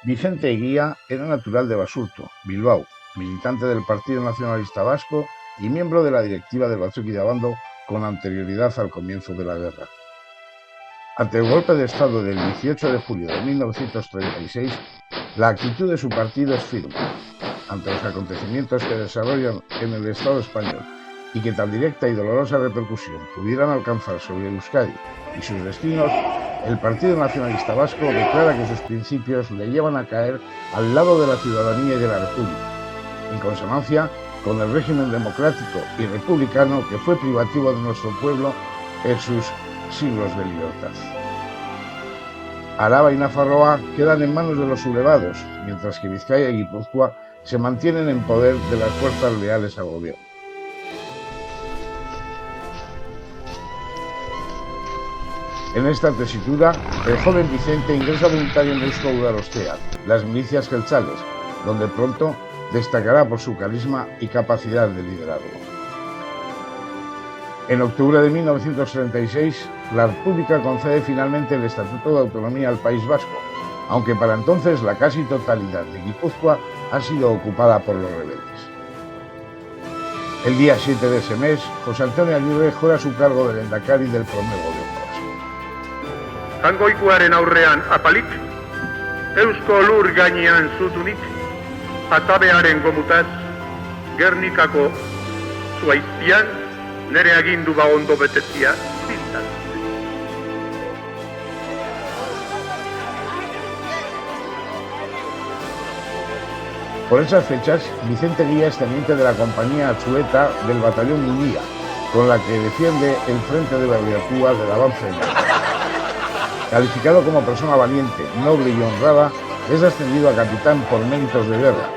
Vicente Eguía era natural de Basurto, Bilbao, militante del Partido Nacionalista Vasco y miembro de la directiva del Batzoki de Abando con anterioridad al comienzo de la guerra. Ante el golpe de Estado del 18 de julio de 1936, la actitud de su partido es firme. Ante los acontecimientos que desarrollan en el Estado español y que tan directa y dolorosa repercusión pudieran alcanzar sobre Euskadi y sus destinos, el Partido Nacionalista Vasco declara que sus principios le llevan a caer al lado de la ciudadanía y de la República, en consonancia con el régimen democrático y republicano que fue privativo de nuestro pueblo en sus siglos de libertad. Araba y Nafarroa quedan en manos de los sublevados, mientras que Vizcaya y Guipúzcoa se mantienen en poder de las fuerzas leales al gobierno. En esta tesitura, el joven Vicente ingresa voluntario en Eusko Udalostea, las milicias jeltzales, donde pronto destacará por su carisma y capacidad de liderazgo. En octubre de 1936, la República concede finalmente el Estatuto de Autonomía al País Vasco, aunque para entonces la casi totalidad de Guipúzcoa ha sido ocupada por los rebeldes. El día 7 de ese mes, José Antonio Aguirre jura su cargo de lehendakari del primer gobierno vasco. Jangoikoaren aurrean apalik, Eusko lur gainean zutunik, atabearen gomutaz, Gernikako zuaizpian, nere agindu ondo betetzia zintan. Por esas fechas, Vicente Eguía es teniente de la compañía Atxueta del batallón Munía, con la que defiende el frente de Berriakúa del avance de Madrid. Calificado como persona valiente, noble y honrada, es ascendido a capitán por méritos de guerra,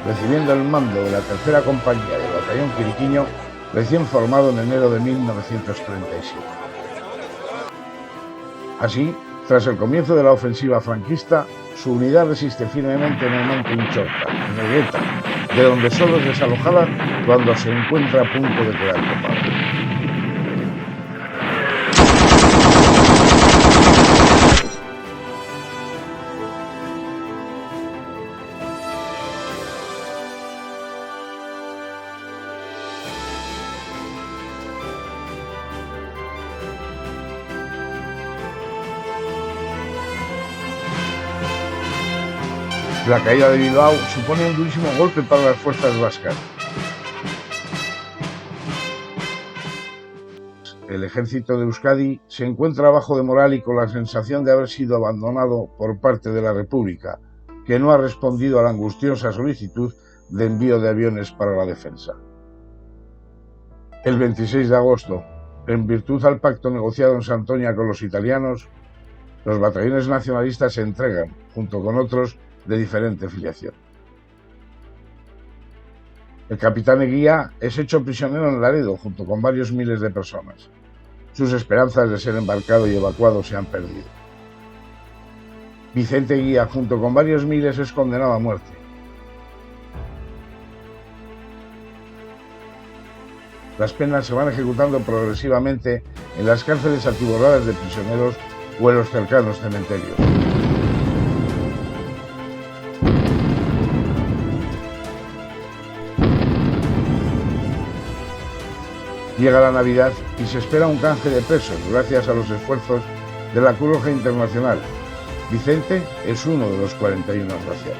recibiendo el mando de la tercera compañía del batallón Quiriquiño, recién formado en enero de 1937. Así, tras el comienzo de la ofensiva franquista, su unidad resiste firmemente en el monte Inchorta, en Elgueta, de donde solo es desalojada cuando se encuentra a punto de quedar topada. La caída de Bilbao supone un durísimo golpe para las fuerzas vascas. El ejército de Euskadi se encuentra bajo de moral y con la sensación de haber sido abandonado por parte de la República, que no ha respondido a la angustiosa solicitud de envío de aviones para la defensa. El 26 de agosto, en virtud al pacto negociado en Santoña con los italianos, los batallones nacionalistas se entregan, junto con otros de diferente filiación. El capitán Eguía es hecho prisionero en Laredo junto con varios miles de personas. Sus esperanzas de ser embarcado y evacuado se han perdido. Vicente Eguía junto con varios miles es condenado a muerte. Las penas se van ejecutando progresivamente en las cárceles atiborradas de prisioneros o en los cercanos cementerios. Llega la Navidad y se espera un canje de presos gracias a los esfuerzos de la Cruz Roja Internacional. Vicente es uno de los 41 agraciados.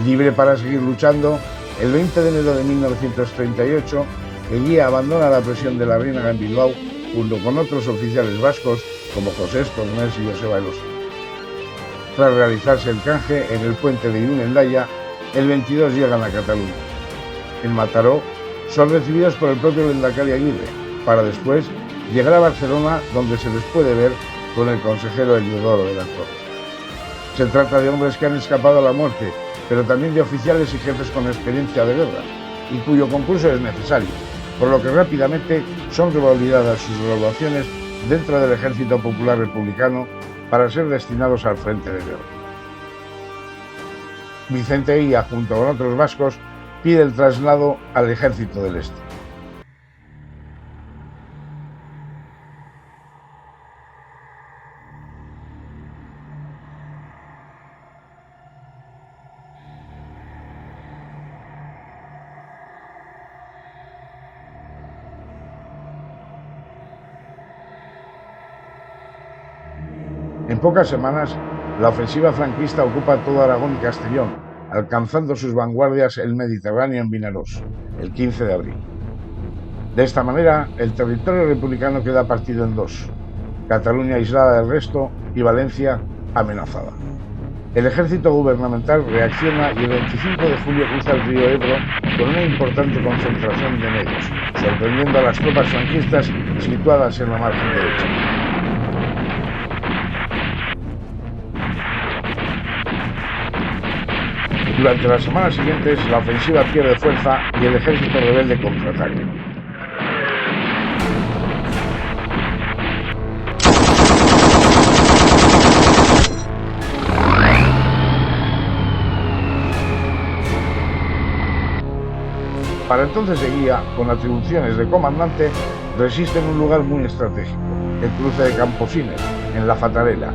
Libre para seguir luchando, el 20 de enero de 1938, Eguía abandona la prisión de la Reina en Bilbao junto con otros oficiales vascos como José Estornés y Joseba Eloso. Tras realizarse el canje en el puente de Irún-Hendaya, el 22 llegan a Cataluña. En Mataró son recibidos por el propio lehendakari Aguirre, para después llegar a Barcelona, donde se les puede ver con el consejero Eliodoro de la Torre. Se trata de hombres que han escapado a la muerte, pero también de oficiales y jefes con experiencia de guerra, y cuyo concurso es necesario, por lo que rápidamente son revalidadas sus graduaciones dentro del Ejército Popular Republicano para ser destinados al frente de guerra. Vicente Eguía, junto con otros vascos, pide el traslado al Ejército del Este. En pocas semanas, la ofensiva franquista ocupa todo Aragón y Castellón, alcanzando sus vanguardias el Mediterráneo en Vinarós, el 15 de abril. De esta manera, el territorio republicano queda partido en dos: Cataluña aislada del resto y Valencia amenazada. El ejército gubernamental reacciona y el 25 de julio cruza el río Ebro con una importante concentración de medios, sorprendiendo a las tropas franquistas situadas en la margen derecha. Durante las semanas siguientes, la ofensiva pierde fuerza y el ejército rebelde contraataca. Para entonces Eguía, con atribuciones de comandante, resiste en un lugar muy estratégico, el cruce de Camposines, en la Fatarella.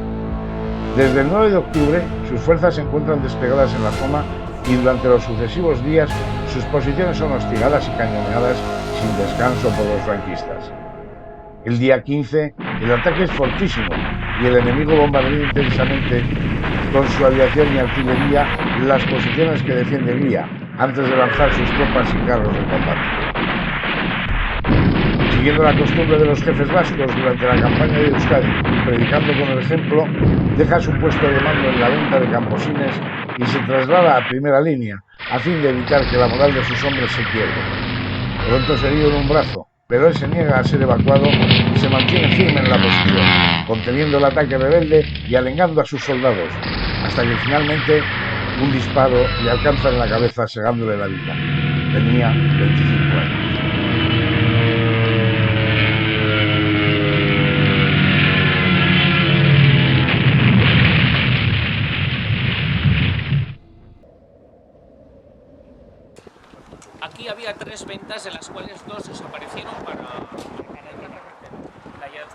Desde el 9 de octubre, sus fuerzas se encuentran desplegadas en la zona y durante los sucesivos días sus posiciones son hostigadas y cañoneadas sin descanso por los franquistas. El día 15, el ataque es fortísimo y el enemigo bombardea intensamente con su aviación y artillería las posiciones que defiende Eguía, antes de lanzar sus tropas y carros de combate. Siguiendo la costumbre de los jefes vascos durante la campaña de Euskadi y predicando con el ejemplo, deja su puesto de mando en la venta de Camposines y se traslada a primera línea, a fin de evitar que la moral de sus hombres se quiebre. Pronto es herido en un brazo, pero él se niega a ser evacuado y se mantiene firme en la posición, conteniendo el ataque rebelde y alengando a sus soldados, hasta que finalmente un disparo le alcanza en la cabeza, cegándole la vida. Tenía 25 años. Aquí había 3 ventas, de las cuales 2 desaparecieron para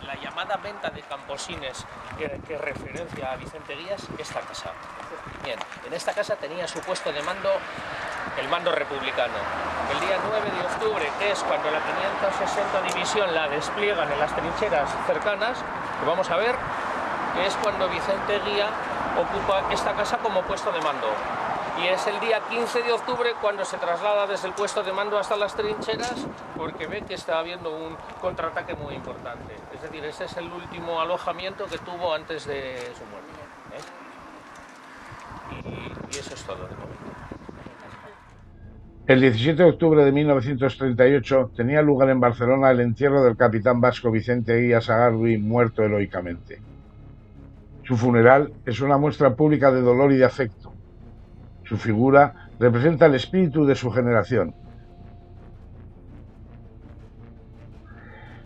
la llamada venta de Camposines, que referencia a Vicente Guías, esta casa. Bien, en esta casa tenía su puesto de mando el mando republicano. El día 9 de octubre, que es cuando la 560 División la despliegan en las trincheras cercanas, que vamos a ver, que es cuando Vicente Guía ocupa esta casa como puesto de mando. Y es el día 15 de octubre cuando se traslada desde el puesto de mando hasta las trincheras, porque ve que está habiendo un contraataque muy importante. Es decir, ese es el último alojamiento que tuvo antes de su muerte. Y eso es todo de momento. El 17 de octubre de 1938 tenía lugar en Barcelona el entierro del capitán vasco Vicente Guía Sagardui, muerto heroicamente. Su funeral es una muestra pública de dolor y de afecto. Su figura representa el espíritu de su generación.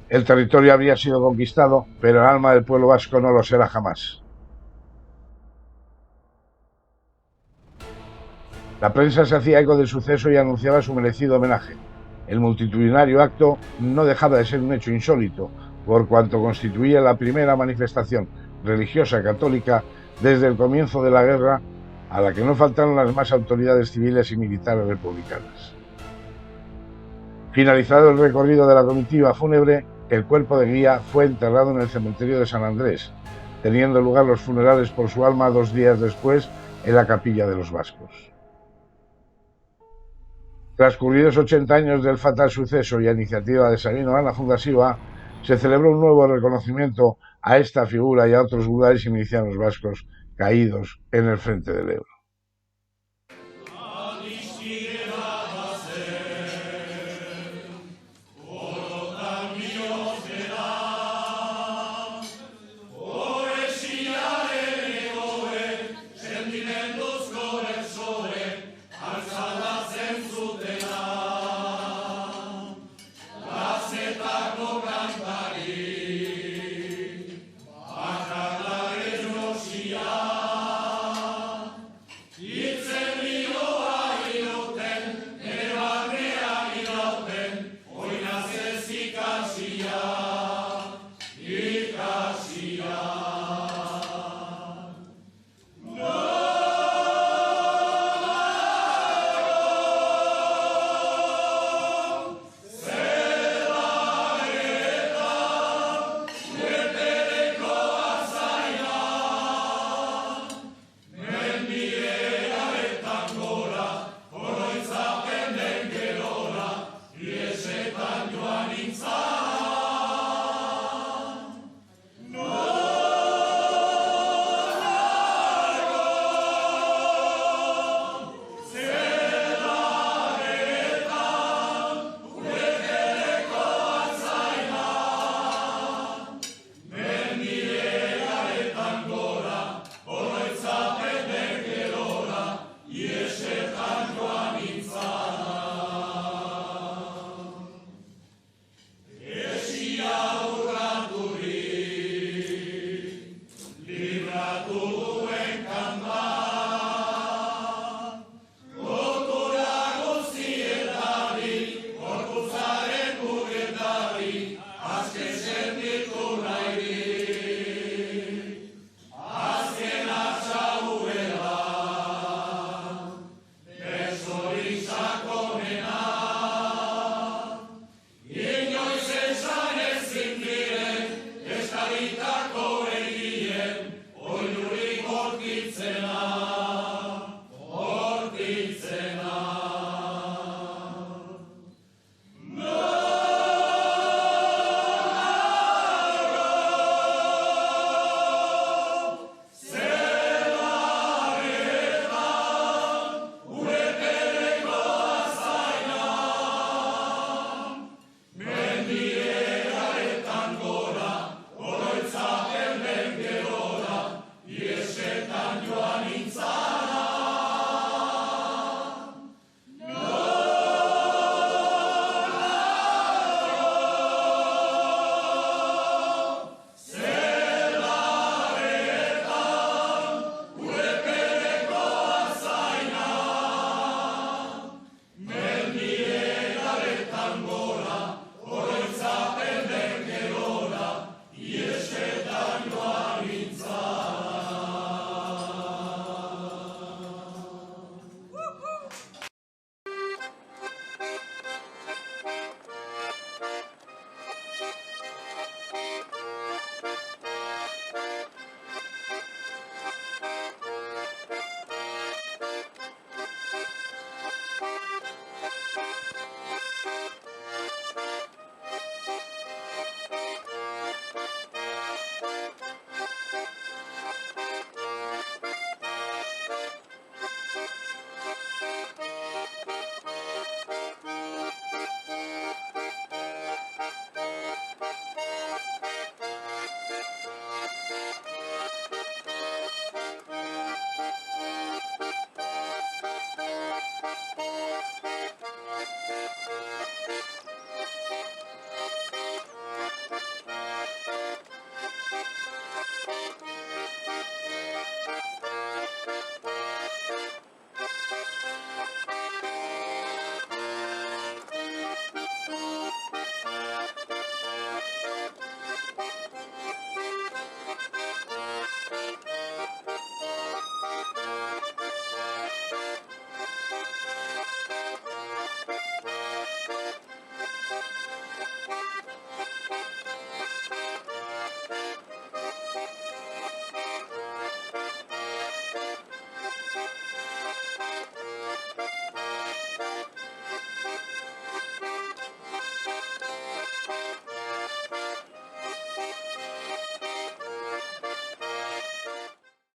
El territorio habría sido conquistado, pero el alma del pueblo vasco no lo será jamás. La prensa se hacía eco del suceso y anunciaba su merecido homenaje. El multitudinario acto no dejaba de ser un hecho insólito, por cuanto constituía la primera manifestación religiosa católica desde el comienzo de la guerra, a la que no faltaron las más autoridades civiles y militares republicanas. Finalizado el recorrido de la comitiva fúnebre, el cuerpo de Guía fue enterrado en el cementerio de San Andrés, teniendo lugar los funerales por su alma 2 días después en la capilla de los Vascos. Transcurridos 80 años del fatal suceso y a iniciativa de Sabino Ana Fundasiva, se celebró un nuevo reconocimiento a esta figura y a otros gudaris y milicianos vascos caídos en el frente del Ebro.